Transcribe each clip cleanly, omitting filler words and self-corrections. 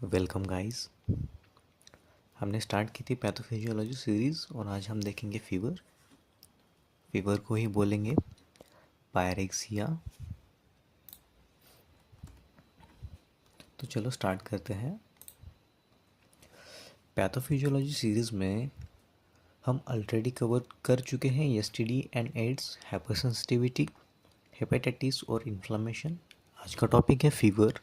Welcome guys. हमने start की थी पैथोफिजियोलॉजी सीरीज़ और आज हम देखेंगे फीवर को ही बोलेंगे पायरेक्सिया। तो चलो स्टार्ट करते हैं। पैथोफिजियोलॉजी सीरीज़ में हम ऑलरेडी कवर कर चुके हैं STD and AIDS, hypersensitivity, hepatitis और इन्फ्लेमेशन। आज का टॉपिक है फीवर,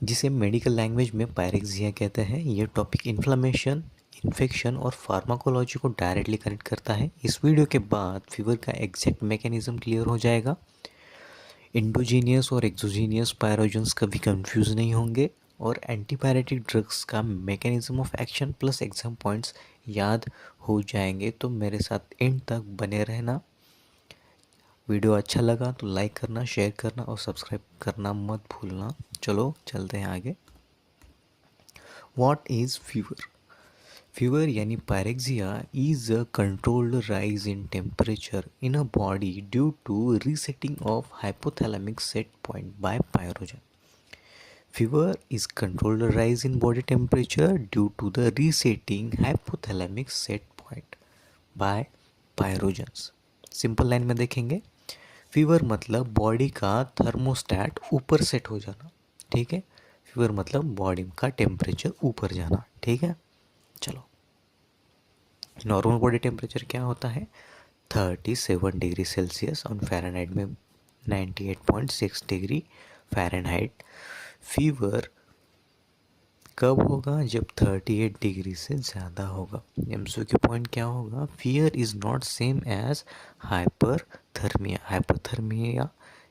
जिसे मेडिकल लैंग्वेज में पायरेक्सिया कहते हैं। यह टॉपिक इन्फ्लेमेशन, इन्फेक्शन और फार्माकोलॉजी को डायरेक्टली कनेक्ट करता है। इस वीडियो के बाद फीवर का एग्जैक्ट मैकेनिज्म क्लियर हो जाएगा। इंडोजीनियस और एक्सोजीनियस पायरोजेंस कभी कंफ्यूज नहीं होंगे और एंटीपायरेटिक ड्रग्स का mechanism of action plus exam points याद हो जाएंगे। तो मेरे साथ एंड तक बने रहना। वीडियो अच्छा लगा तो लाइक करना, शेयर करना और सब्सक्राइब करना मत भूलना। चलो चलते हैं आगे। What is fever? Fever यानी pyrexia is a controlled rise in temperature in a body due to resetting of hypothalamic set point by pyrogen. Fever is controlled rise in body temperature due to the resetting hypothalamic set point by pyrogens. Simple line में देखेंगे, fever मतलब body का thermostat ऊपर set हो जाना। ठीक है, fever मतलब बॉडी का टेम्परेचर ऊपर जाना। ठीक है, चलो। नॉर्मल बॉडी टेम्परेचर क्या होता है? 37 डिग्री सेल्सियस और फ़ारेनहाइट में 98.6 डिग्री फ़ारेनहाइट। फीवर कब होगा? जब 38 डिग्री से ज़्यादा होगा। एमसीक्यू पॉइंट क्या होगा? Fever is not same as hyperthermia. Hyperthermia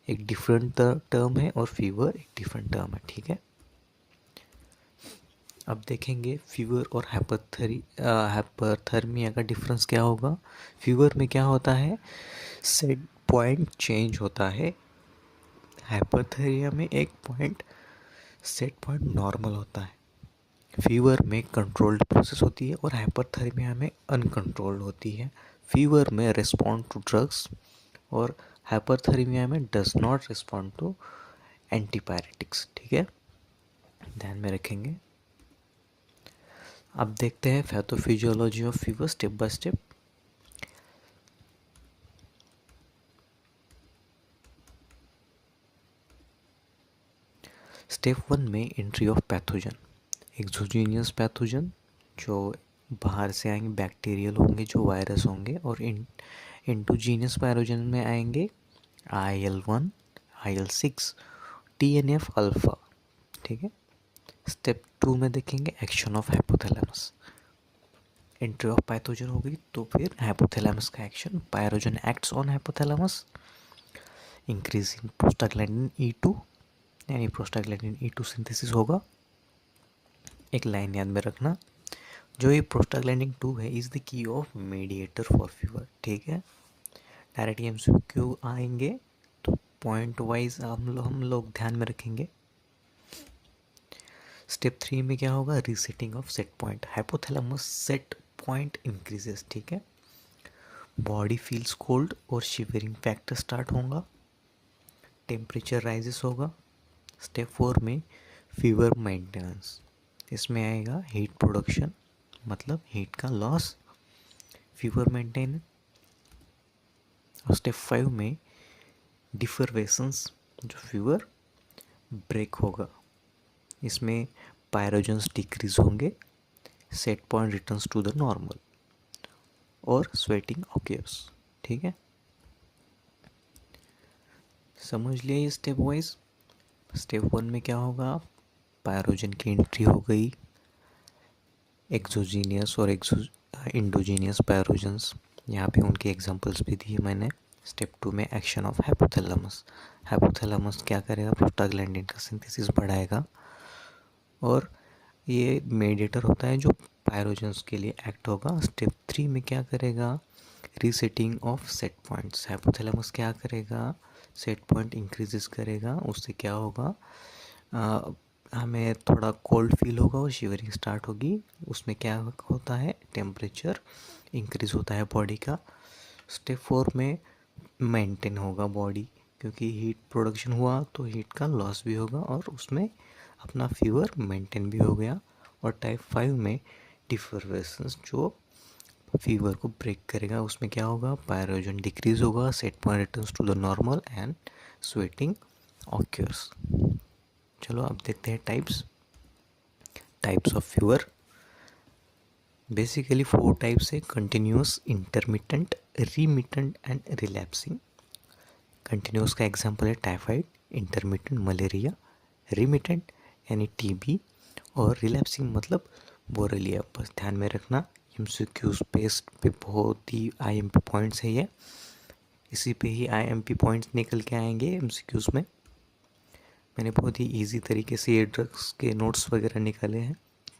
एक डिफरेंट टर्म है और फीवर एक डिफरेंट टर्म है। ठीक है, अब देखेंगे फीवर और हाइपरथर्मिया का डिफरेंस क्या होगा। फीवर में क्या होता है? सेट पॉइंट चेंज होता है। हाइपरथर्मिया में एक पॉइंट सेट पॉइंट नॉर्मल होता है। फीवर में कंट्रोल्ड प्रोसेस होती है और हाइपरथर्मिया में अनकंट्रोल्ड होती है। फीवर में रिस्पॉन्ड टू ड्रग्स और हाइपरथर्मिया में does not respond to antipyretics. ठीक है, ध्यान में रखेंगे। अब देखते हैं pathophysiology of fever step by step. Step 1 में entry of pathogen. Exogenous pathogen जो बाहर से आएंगे, बैक्टीरियल होंगे, जो वायरस होंगे, और इंडोजीनियस पैथोजन में आएंगे IL-1, IL-6, TNF अल्फा। ठीक है, स्टेप 2 में देखेंगे action of hypothalamus. Entry of pathogen हो गई तो फिर हाइपोथैलेमस का action. Pyrogen acts on hypothalamus, increase in prostaglandin E2 यानी प्रोस्टाग्लैंडिन E2 सिंथेसिस होगा। एक लाइन याद में रखना, जो ये प्रोस्टाग्लैंडिन 2 है is the key of mediator for fever. ठीक है, डायरेक्ट एमसीक्यू आएंगे तो पॉइंट वाइज हम लोग ध्यान में रखेंगे। स्टेप 3 में क्या होगा? Resetting of set point. Hypothalamus set point increases. ठीक है, बॉडी फील्स कोल्ड और शिवरिंग फैक्टर स्टार्ट होगा, टेम्परेचर राइजेस होगा। स्टेप 4 में फीवर मेंटेनेंस। इसमें आएगा हीट प्रोडक्शन, मतलब हीट का लॉस, फीवर मेंटेन। और स्टेप 5 में डिफरवेशंस, जो फीवर ब्रेक होगा। इसमें पायरोजन्स डिक्रीज होंगे, set point returns to the normal और स्वेटिंग ऑक्यूर्स। ठीक है, समझ लिया ये स्टेप वाइज। स्टेप 1 में क्या होगा? पायरोजन की एंट्री हो गई, एक्सोजीनियस और इंडोजीनियस पायरोजन्स, यहाँ पे उनके एग्जांपल्स भी दिए मैंने। स्टेप 2 में एक्शन ऑफ हाइपोथैलेमस। हाइपोथैलेमस क्या करेगा? प्रोस्टाग्लैंडिन का सिंथेसिस बढ़ाएगा और ये मेडिएटर होता है जो पायरोजन्स के लिए एक्ट होगा। स्टेप 3 में क्या करेगा? Resetting of set points. Hypothalamus क्या करेगा? सेट पॉइंट इंक्रीजेस करेगा, उससे क्या होगा? हमें थोड़ा कोल्ड फील होगा और शिवरिंग स्टार्ट होगी। उसमें क्या होता है? टेम्परेचर इंक्रीज होता है बॉडी का। स्टेप 4 में मेंटेन होगा बॉडी, क्योंकि हीट प्रोडक्शन हुआ तो हीट का लॉस भी होगा और उसमें अपना फीवर मेंटेन भी हो गया। और टाइप 5 में डिफरेंसेस जो फीवर को ब्रेक करेगा, उसमें क्या होगा, पायरोजन डिक्रीज होगा, set point returns to the normal and sweating occurs. चलो अब देखते हैं types of fever. Basically 4 types है, continuous, intermittent, remittent and relapsing. Continuous का एग्जांपल है टाइफाइड, इंटरमिटेंट मलेरिया, रिमिटेंट यानी टीबी, और रिलैप्सिंग मतलब बोरेलिया। बस ध्यान में रखना, एमसीक्यूज पेस्ट पे बहुत ही आईएमपी पॉइंट्स है ये, इसी पे ही आईएमपी पॉइंट्स निकल के आएंगे एमसीक्यूज में। मैंने बहुत ही इजी तरीके से ये ड्रग्स के नोट्स वगैरह निकाले हैं,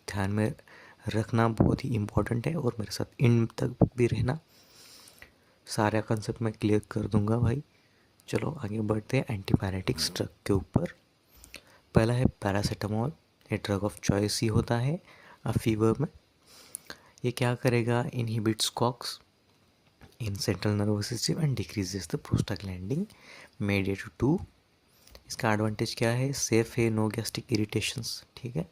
ध्यान में रखना बहुत ही इम्पोर्टेंट है, और मेरे साथ इन तक भी रहना, सारा कंसेप्ट मैं क्लियर कर दूंगा भाई। चलो आगे बढ़ते हैं एंटीबायोटिक्स ड्रग के ऊपर। पहला है पैरासीटामोल, ये ड्रग ऑफ चॉइस ही होता है फीवर में। ये क्या करेगा, inhibits COX in central nervous system and decreases the prostaglandin mediator 2। इसका एडवांटेज क्या है, सेफ है, नो गैस्ट्रिक इरिटेशंस, ठीक है।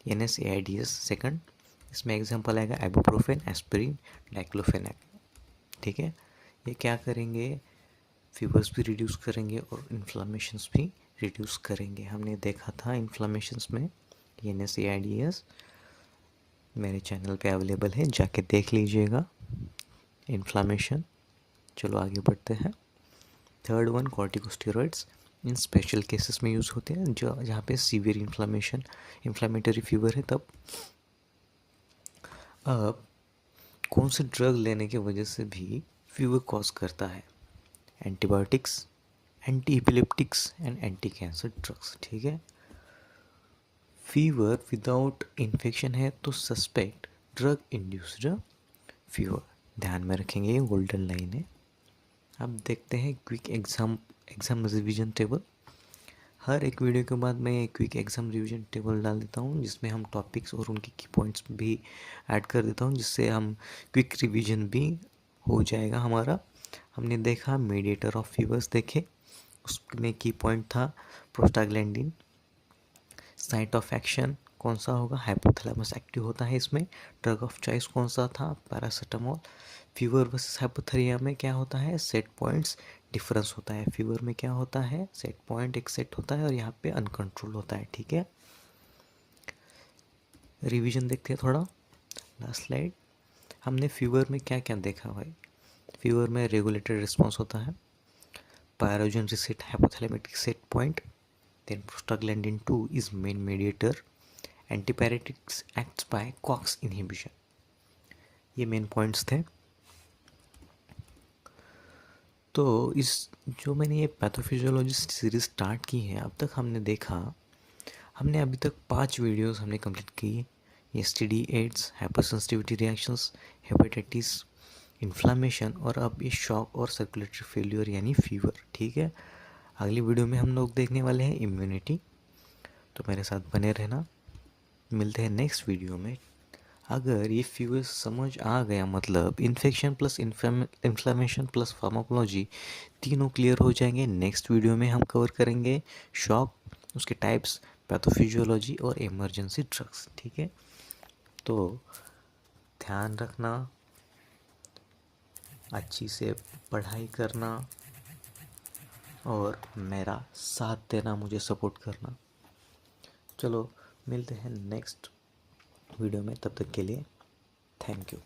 NSAIDs सेकंड, इसमें एग्जांपल आएगा इबुप्रोफेन, एस्पिरिन, डाइक्लोफेनेक, ठीक है। ये क्या करेंगे, फीवर्स भी रिड्यूस करेंगे और इन्फ्लामेशंस भी रिड्यूस करेंगे। हमने देखा था इन्फ्लामेशंस में NSAIDs मेरे चैनल पे अवेलेबल है, जाके देख लीजिएगा इन्फ्लामेशन। चलो आगे बढ़ते हैं। थर्ड वन, कॉर्टिकोस्टेरॉइड्स इन स्पेशल केसेस में यूज़ होते हैं, जो जहाँ पे सीवियर इन्फ्लामेटरी फीवर है तब। अब कौन से ड्रग लेने की वजह से भी फीवर कॉज करता है, antibiotics, anti epileptics and anti cancer drugs, ठीक है। फीवर विदाउट इन्फेक्शन है तो सस्पेक्ट ड्रग इंड्यूस्ड फीवर, ध्यान में रखेंगे, ये गोल्डन लाइन है। अब देखते हैं क्विक एग्ज़ाम रिवीजन टेबल। हर एक वीडियो के बाद मैं क्विक एग्ज़ाम रिवीजन टेबल डाल देता हूँ, जिसमें हम टॉपिक्स और उनके की पॉइंट्स भी ऐड कर देता हूँ, जिससे हम क्विक रिवीजन भी हो जाएगा हमारा। हमने देखा मेडिएटर ऑफ फीवर्स देखे, उसमें की पॉइंट था प्रोस्टाग्लैंडिन। साइट ऑफ एक्शन कौन सा होगा, हाइपोथैलेमस एक्टिव होता है इसमें। ड्रग ऑफ चॉइस कौन सा था, पैरासीटामोल। फीवर वर्सेस हाइपोथेरिया में क्या होता है, सेट पॉइंट्स डिफरेंस होता है। फीवर में क्या होता है, सेट पॉइंट एक सेट होता है और यहाँ पे अनकंट्रोल होता है, ठीक है। रिवीजन देखते हैं थोड़ा, लास्ट स्लाइड। हमने फीवर में क्या क्या देखा भाई, फीवर में रेगुलेटेड रिस्पॉन्स होता है, pyrogen reset hypothalamic set point, then prostaglandin 2 is main mediator, antipyretics acts by COX inhibition. ये मेन पॉइंट्स थे। तो इस जो मैंने ये पैथोफिजियोलॉजी सीरीज स्टार्ट की है, अब तक हमने देखा, हमने अभी तक 5 वीडियोस हमने कंप्लीट की। STD, AIDS, hypersensitivity reactions, hepatitis, inflammation, और अब ये शॉक और सर्कुलेटरी फेल्यूर यानी फीवर, ठीक है। अगली वीडियो में हम लोग देखने वाले हैं इम्यूनिटी, तो मेरे साथ बने रहना। मिलते हैं नेक्स्ट वीडियो में। अगर ये फीवर समझ आ गया, मतलब infection plus inflammation plus pharmacology तीनों क्लियर हो जाएंगे। नेक्स्ट वीडियो में हम कवर करेंगे शॉक, उसके टाइप्स, पैथोफिजियोलॉजी और इमरजेंसी ड्रग्स, ठीक है। तो ध्यान रखना, अच्छी से पढ़ाई करना और मेरा साथ देना, मुझे सपोर्ट करना। चलो मिलते हैं नेक्स्ट वीडियो में, तब तक के लिए थैंक यू।